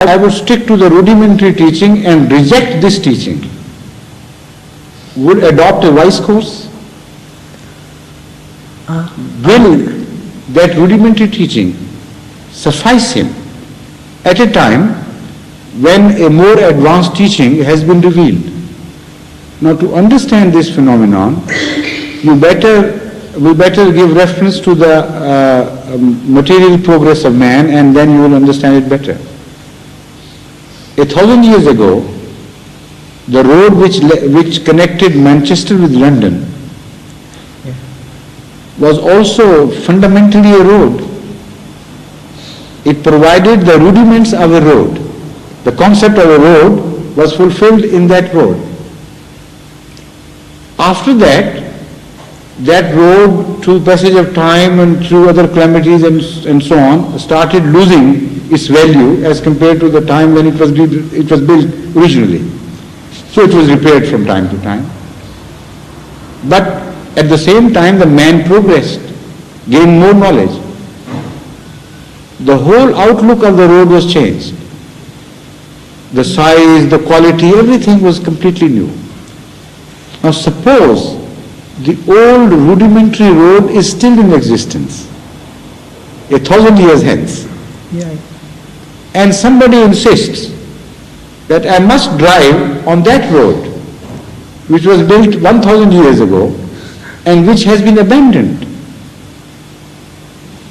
I would stick to the rudimentary teaching and reject this teaching, would adopt a wise course? Will that rudimentary teaching suffice him at a time when a more advanced teaching has been revealed? Now, to understand this phenomenon, we better give reference to the material progress of man, and then you will understand it better. 1,000 years ago, the road which connected Manchester with London was also fundamentally a road. It provided the rudiments of a road. The concept of a road was fulfilled in that road. After that road, through passage of time and through other calamities and so on, started losing its value as compared to the time when it was built originally. So it was repaired from time to time. But at the same time, the man progressed, gained more knowledge. The whole outlook of the road was changed. The size, the quality, everything was completely new. Now suppose the old rudimentary road is still in existence 1,000 years hence. Yeah. And somebody insists that I must drive on that road which was built 1,000 years ago and which has been abandoned.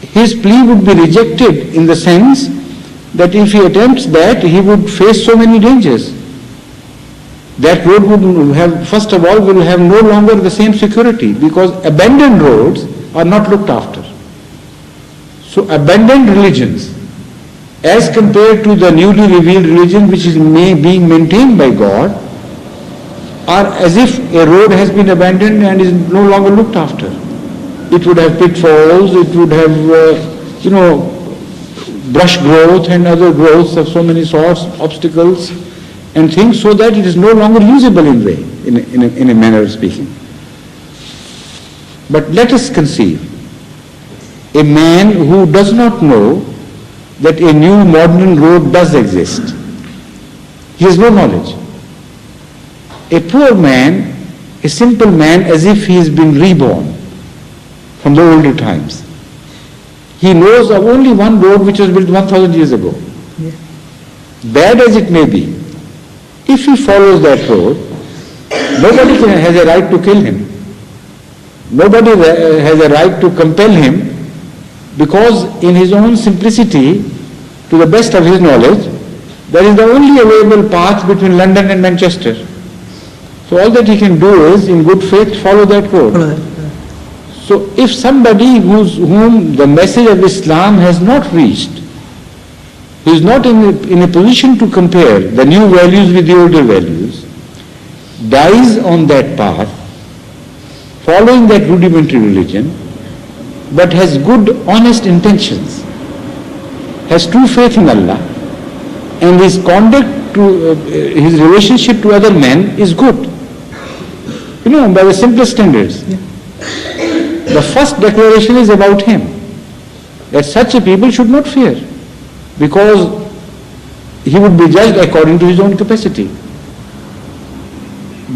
His plea would be rejected in the sense that if he attempts that, he would face so many dangers. That road would have, first of all, will have no longer the same security, because abandoned roads are not looked after. So abandoned religions, as compared to the newly revealed religion which is being maintained by God, are as if a road has been abandoned and is no longer looked after. It would have pitfalls, it would have, brush growth and other growths of so many sorts, obstacles and things, so that it is no longer usable in a manner of speaking. But let us conceive a man who does not know that a new modern road does exist. He has no knowledge. A poor man, a simple man, as if he has been reborn from the older times. He knows of only one road which was built 1,000 years ago. Yeah. Bad as it may be, if he follows that road, nobody has a right to kill him. Nobody has a right to compel him, because in his own simplicity, to the best of his knowledge, that is the only available path between London and Manchester. So all that he can do is, in good faith, follow that road. So if somebody whom the message of Islam has not reached, who is not in a position to compare the new values with the older values, dies on that path, following that rudimentary religion, but has good, honest intentions, has true faith in Allah, and his conduct to his relationship to other men is good, by the simplest standards. Yeah. The first declaration is about him, that such a people should not fear, because he would be judged according to his own capacity.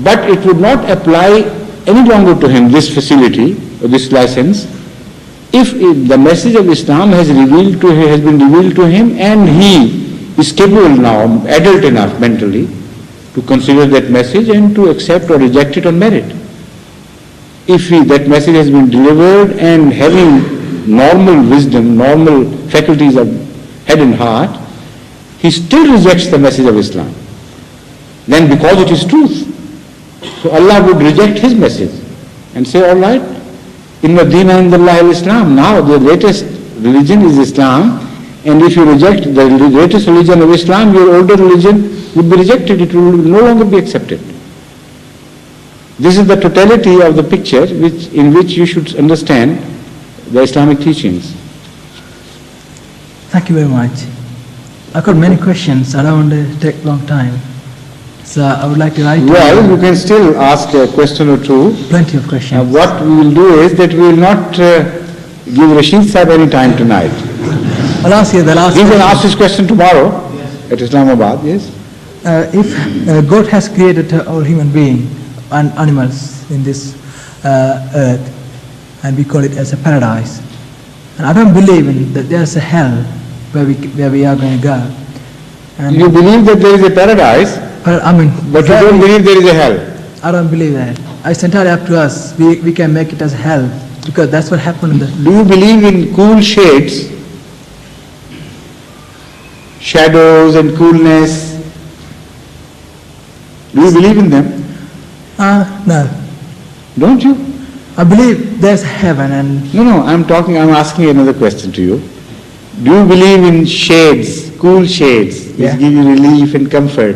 But it would not apply any longer to him, this facility, or this license, if the message of Islam has been revealed to him, and he is capable now, adult enough mentally, to consider that message and to accept or reject it on merit. If that message has been delivered and having normal wisdom, normal faculties of head and heart, he still rejects the message of Islam, then because it is truth, so Allah would reject his message and say, all right, Inna Deena Indallahi al-Islam. Now the latest religion is Islam, and if you reject the latest religion of Islam, your older religion would be rejected, it will no longer be accepted. This is the totality of the picture in which you should understand the Islamic teachings. Thank you very much. I've got many questions. I don't want to take a long time. So I would like to write. Well, you can still ask a question or two. Plenty of questions. What we will do is that we will not give Rashid Sahib any time tonight. I'll ask you the last He can question. ask his question tomorrow. at Islamabad, yes. If God has created all human being and animals in this earth, and we call it as a paradise, and I don't believe in that there's a hell where we are going to go. And You believe that there is a paradise, but you don't believe there is a hell. I don't believe that. It's entirely up to us. We can make it as hell because that's what happened in the. Do you believe in cool shades, shadows and coolness? Do you believe in them? No. Don't you? I believe there's heaven and No, I'm asking another question to you. Do you believe in shades, cool shades, which Yeah. give you relief and comfort?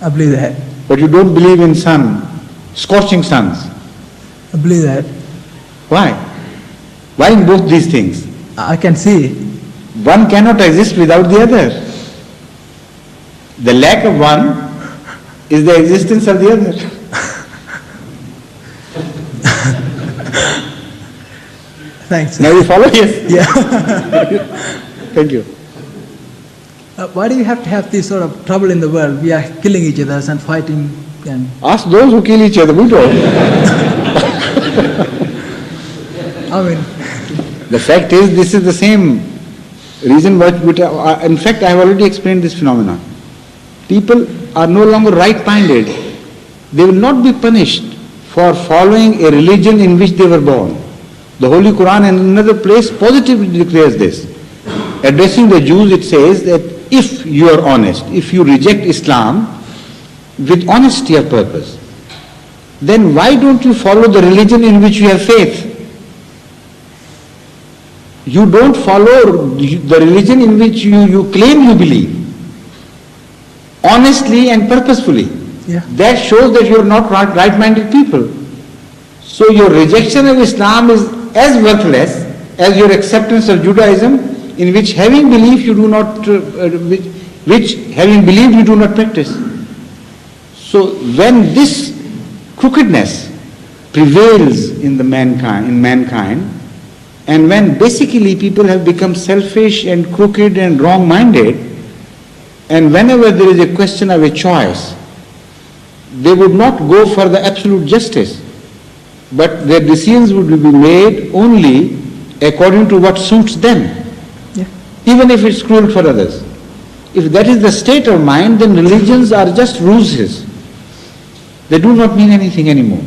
I believe that. But you don't believe in sun, scorching suns. I believe that. Why? Why in both these things? I can see. One cannot exist without the other. The lack of one is the existence of the other. Thanks. Now you follow? Yes. Yeah. Thank you. Why do you have to have this sort of trouble in the world? We are killing each other and fighting and Ask those who kill each other. We don't. I mean The fact is, this is the same reason in fact, I have already explained this phenomenon. People are no longer right-minded. They will not be punished for following a religion in which they were born. The Holy Quran in another place positively declares this. Addressing the Jews, it says that if you are honest, if you reject Islam with honesty of purpose, then why don't you follow the religion in which you have faith? You don't follow the religion in which you claim you believe, honestly and purposefully. Yeah. That shows that you are not right-minded people. So your rejection of Islam is as worthless as your acceptance of Judaism, in which having belief you do not, which having believed you do not practice. So when this crookedness prevails in mankind, and when basically people have become selfish and crooked and wrong-minded, and whenever there is a question of a choice, they would not go for the absolute justice, but their decisions would be made only according to what suits them, yeah. even if it's cruel for others. If that is the state of mind, then religions are just ruses. They do not mean anything anymore.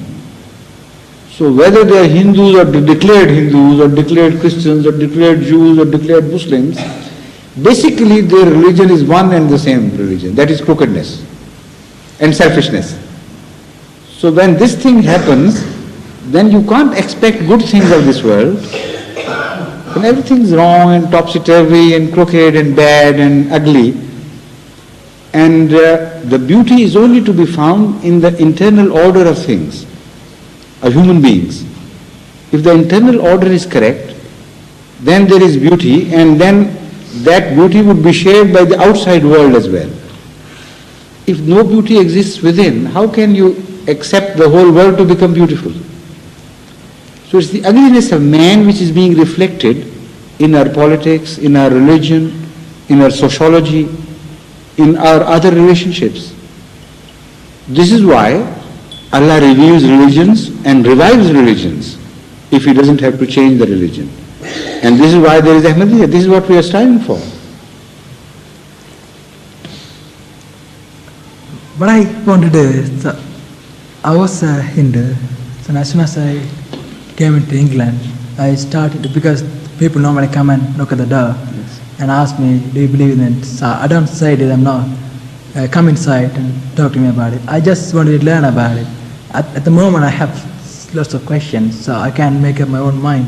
So whether they are Hindus or declared Hindus or declared Christians or declared Jews or declared Muslims, basically their religion is one and the same religion. That is crookedness and selfishness. So when this thing happens, then you can't expect good things of this world. When everything's wrong and topsy-turvy and crooked and bad and ugly, and the beauty is only to be found in the internal order of things, of human beings. If the internal order is correct, then there is beauty, and then that beauty would be shared by the outside world as well. If no beauty exists within, how can you accept the whole world to become beautiful? So it's the ugliness of man which is being reflected in our politics, in our religion, in our sociology, in our other relationships. This is why Allah reveals religions and revives religions if He doesn't have to change the religion. And this is why there is Ahmadiyya. This is what we are striving for. What I want to do is, I was a Hindu, so as soon as I came into England, I started, because people normally come and knock at the door and ask me, do you believe in it? So I don't say that I'm not. Come inside and talk to me about it. I just wanted to learn about it. At the moment I have lots of questions, so I can make up my own mind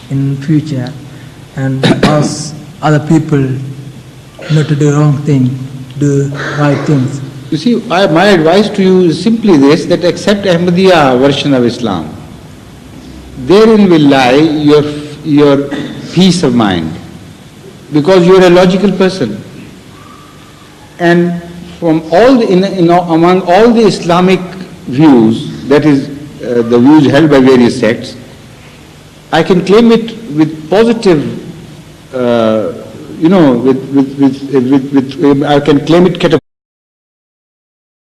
in future and ask other people not to do the wrong thing, do right things. You see, my advice to you is simply this, that accept Ahmadiyya version of Islam. Therein will lie your peace of mind, because you are a logical person. And from all among all the Islamic views, that is the views held by various sects, I can claim it with positive, with I can claim it categorically.